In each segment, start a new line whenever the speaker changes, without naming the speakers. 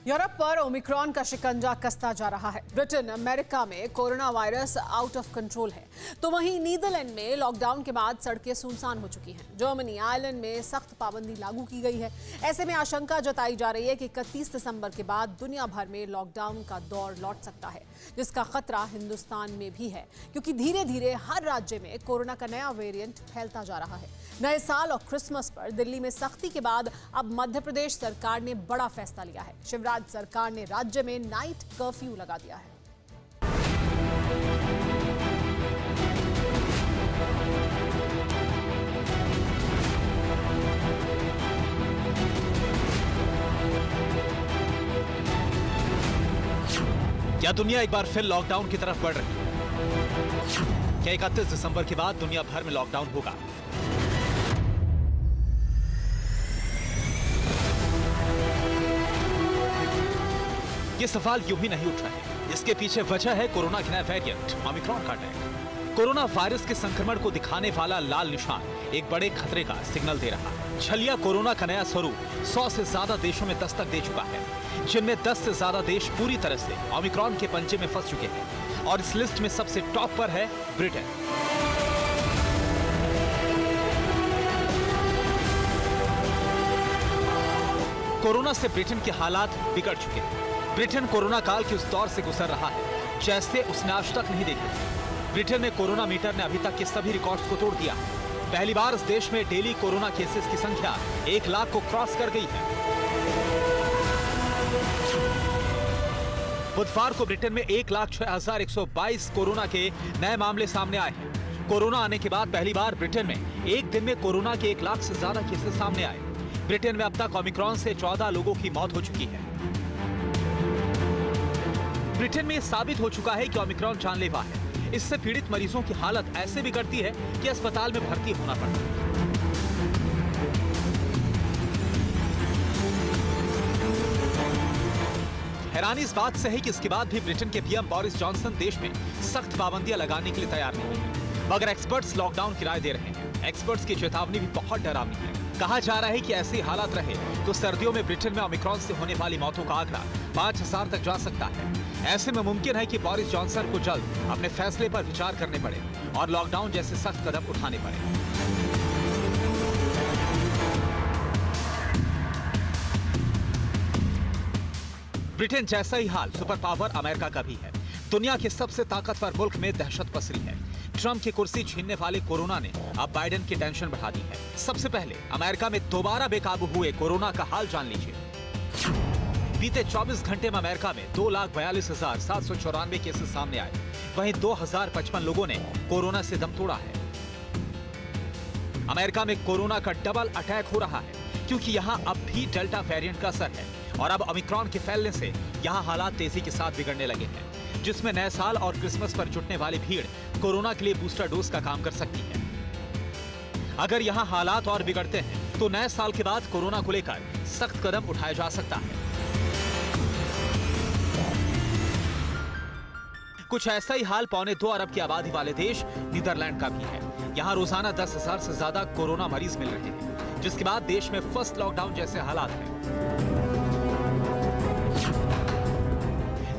Europe पर Omicron का शिकंजा कसता जा रहा है। ब्रिटेन, अमेरिका में corona virus out of control है, तो वहीं नीदरलैंड में लॉकडाउन के बाद सड़कें सुनसान हो चुकी हैं। जर्मनी, आयरलैंड में सख्त पाबंदी लागू की गई है। ऐसे में आशंका जताई जा रही है कि 31 दिसंबर के बाद दुनिया भर में लॉकडाउन का दौर लौट सकता है, जिसका खतरा हिंदुस्तान में भी है, क्योंकि धीरे धीरे हर राज्य में कोरोना का नया वेरिएंट फैलता जा रहा है। नए साल और क्रिसमस पर दिल्ली में सख्ती के बाद अब मध्य प्रदेश सरकार ने बड़ा फैसला लिया है। शिवराज सरकार ने राज्य में नाइट कर्फ्यू लगा दिया है।
क्या दुनिया एक बार फिर लॉकडाउन की तरफ बढ़ रही है? क्या 31 दिसंबर के बाद दुनिया भर में लॉकडाउन होगा? ये सवाल यूं ही नहीं उठ रहे हैं। इसके पीछे वजह है कोरोना के नए वेरिएंट ओमिक्रॉन का अटैक। कोरोना वायरस के संक्रमण को दिखाने वाला लाल निशान एक बड़े खतरे का सिग्नल दे रहा है। छलिया कोरोना का नया स्वरूप 100 से ज्यादा देशों में दस्तक दे चुका है, जिनमें 10 से ज्यादा देश पूरी तरह से ओमिक्रॉन के पंजे में फंस चुके हैं। और इस लिस्ट में सबसे टॉप पर है ब्रिटेन। कोरोना से ब्रिटेन के हालात बिगड़ चुके हैं। ब्रिटेन कोरोना काल के उस दौर से गुजर रहा है जैसे उसने आज तक नहीं देखा। ब्रिटेन में कोरोना मीटर ने अभी तक के सभी रिकॉर्ड्स को तोड़ दिया। पहली बार इस देश में डेली कोरोना केसेस की संख्या 1 लाख को क्रॉस कर गई है। बुधवार को ब्रिटेन में 1,06,122 कोरोना के नए मामले सामने आए हैं। कोरोना आने के बाद पहली बार ब्रिटेन में एक दिन में कोरोना के 1 लाख से ज्यादा केसेस सामने आए। ब्रिटेन में अब तक ओमिक्रॉन से 14 लोगों की मौत हो चुकी है। ब्रिटेन में यह साबित हो चुका है कि ओमिक्रॉन जानलेवा है। इससे पीड़ित मरीजों की हालत ऐसे बिगड़ती है कि अस्पताल में भर्ती होना पड़ता है। हैरानी इस बात से है कि इसके बाद भी ब्रिटेन के पीएम बोरिस जॉनसन देश में सख्त पाबंदियां लगाने के लिए तैयार नहीं है, मगर एक्सपर्ट्स लॉकडाउन की राय दे रहे हैं। एक्सपर्ट्स की चेतावनी भी बहुत डरावनी है। कहा जा रहा है कि ऐसे हालात रहे तो सर्दियों में ब्रिटेन में ओमिक्रॉन से होने वाली मौतों का आंकड़ा 5,000 तक जा सकता है। ऐसे में मुमकिन है कि बोरिस जॉनसन को जल्द अपने फैसले पर विचार करने पड़े और लॉकडाउन जैसे सख्त कदम उठाने पड़े। ब्रिटेन जैसा ही हाल सुपर पावर अमेरिका का भी है। दुनिया के सबसे ताकतवर मुल्क में दहशत पसरी है। ट्रंप की कुर्सी छीनने वाले कोरोना ने अब बाइडेन की टेंशन बढ़ा दी है। सबसे पहले अमेरिका में दोबारा बेकाबू हुए कोरोना का हाल जान लीजिए। बीते 24 घंटे में अमेरिका में 2,42,794 केसेस सामने आए। वहीं 2,055 लोगों ने कोरोना से दम तोड़ा है। अमेरिका में कोरोना का डबल अटैक हो रहा है, क्योंकि यहां अब भी डेल्टा वेरिएंट का असर है और अब ओमिक्रॉन के फैलने से यहां हालात तेजी के साथ बिगड़ने लगे हैं, जिसमें नए साल और क्रिसमस पर जुटने वाली भीड़ कोरोना के लिए बूस्टर डोज का काम कर सकती है। अगर यहां हालात और बिगड़ते हैं तो नए साल के बाद कोरोना को लेकर सख्त कदम उठाया जा सकता है। कुछ ऐसा ही हाल 2.25 अरब की आबादी वाले देश नीदरलैंड का भी है। यहां रोजाना 10,000 से ज्यादा कोरोना मरीज मिल रहे हैं, जिसके बाद देश में फर्स्ट लॉकडाउन जैसे हालात हैं।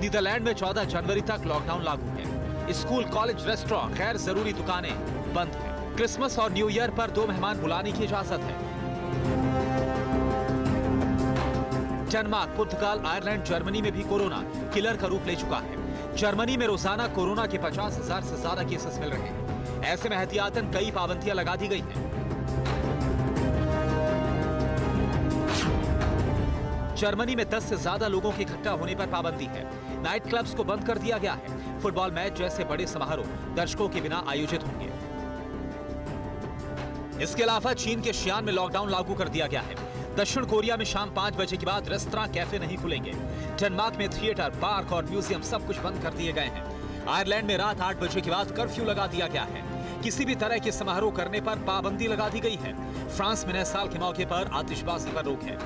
नीदरलैंड में 14 जनवरी तक लॉकडाउन लागू है। स्कूल, कॉलेज, रेस्टोरेंट, गैर जरूरी दुकानें बंद हैं। क्रिसमस और न्यू ईयर पर 2 मेहमान बुलाने की इजाजत है। डेनमार्क, पुर्तगाल, आयरलैंड, जर्मनी में भी कोरोना किलर का रूप ले चुका है। जर्मनी में रोजाना कोरोना के 50,000 से ज्यादा केसेस मिल रहे हैं। ऐसे में एहतियातन कई पाबंदियां लगा दी गई हैं। जर्मनी में 10 से ज्यादा लोगों के इकट्ठा होने पर पाबंदी है। नाइट क्लब्स को बंद कर दिया गया है। फुटबॉल मैच जैसे बड़े समारोह दर्शकों के बिना आयोजित होंगे। इसके अलावा चीन के शियान में लॉकडाउन लागू कर दिया गया है। दक्षिण कोरिया में शाम 5 बजे के बाद रेस्तरां, कैफे नहीं खुलेंगे। डेनमार्क में थिएटर, पार्क और म्यूजियम सब कुछ बंद कर दिए गए हैं। आयरलैंड में रात 8 बजे के बाद कर्फ्यू लगा दिया गया है। किसी भी तरह के समारोह करने पर पाबंदी लगा दी गई है। फ्रांस में नए साल के मौके पर आतिशबाजी पर रोक है।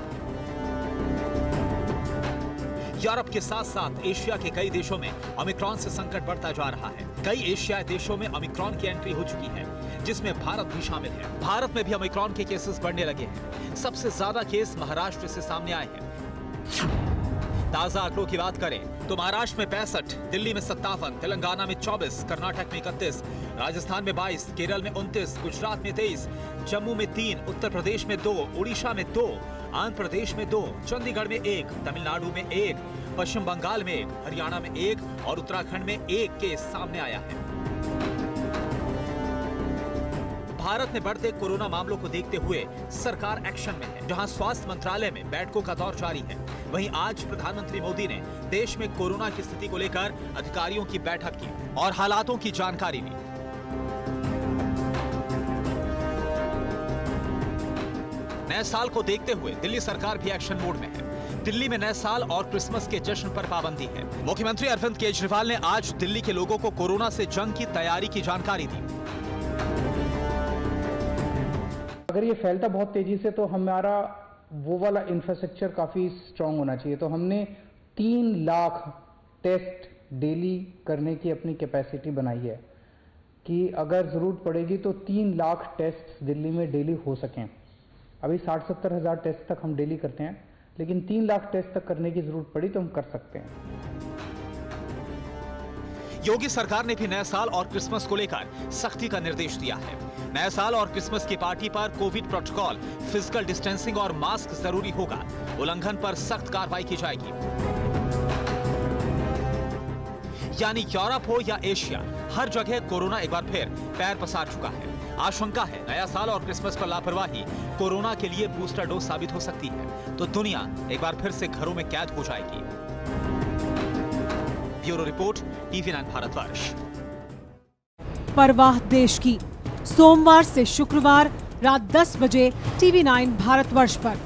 यूरोप के साथ साथ एशिया के कई देशों में ओमिक्रॉन से संकट बढ़ता जा रहा है। कई एशियाई देशों में ओमिक्रॉन की एंट्री हो चुकी है, जिसमें भारत भी शामिल है। भारत में भी ओमिक्रॉन के केसेस बढ़ने लगे हैं। सबसे ज्यादा केस महाराष्ट्र से सामने आए हैं। ताजा आंकड़ों की बात करें तो महाराष्ट्र में 65, दिल्ली में 57, तेलंगाना में 24, कर्नाटक में 31, राजस्थान में 22, केरल में 29, गुजरात में 23, जम्मू में 3, उत्तर प्रदेश में 2, उड़ीसा में 2, आंध्र प्रदेश में 2, चंडीगढ़ में 1, तमिलनाडु में 1, पश्चिम बंगाल में 1, हरियाणा में 1 और उत्तराखंड में 1 केस सामने आया है। भारत में बढ़ते कोरोना मामलों को देखते हुए सरकार एक्शन में है। जहां स्वास्थ्य मंत्रालय में बैठकों का दौर जारी है, वहीं आज प्रधानमंत्री मोदी ने देश में कोरोना की स्थिति को लेकर अधिकारियों की बैठक की और हालातों की जानकारी ली। नए साल को देखते हुए दिल्ली सरकार भी एक्शन मोड में है। दिल्ली में नए साल और क्रिसमस के जश्न पर पाबंदी है। मुख्यमंत्री अरविंद केजरीवाल ने आज दिल्ली के लोगों को कोरोना से जंग की तैयारी की जानकारी दी।
अगर ये फैलता बहुत तेजी से तो हमारा वो वाला इंफ्रास्ट्रक्चर काफी स्ट्रांग होना चाहिए। तो हमने 3 लाख टेस्ट डेली करने की अपनी कैपेसिटी बनाई है कि अगर जरूरत पड़ेगी तो 3 लाख टेस्ट दिल्ली में डेली हो सकें। अभी 60-70 हज़ार टेस्ट तक हम डेली करते हैं, लेकिन 3 लाख टेस्ट तक करने की जरूरत पड़ी तो हम कर सकते हैं।
योगी सरकार ने भी नए साल और क्रिसमस को लेकर सख्ती का निर्देश दिया है। नए साल और क्रिसमस की पार्टी पर कोविड प्रोटोकॉल, फिजिकल डिस्टेंसिंग और मास्क जरूरी होगा। उल्लंघन पर सख्त कार्रवाई की जाएगी। यानी यूरोप हो या एशिया, हर जगह कोरोना एक बार फिर पैर पसार चुका है। आशंका है नया साल और क्रिसमस पर लापरवाही कोरोना के लिए बूस्टर डोज साबित हो सकती है, तो दुनिया एक बार फिर से घरों में कैद हो जाएगी। Bureau report, TV9 Bharatvarsh.
परवाह देश की, सोमवार से शुक्रवार रात 10 बजे TV9 भारतवर्ष पर।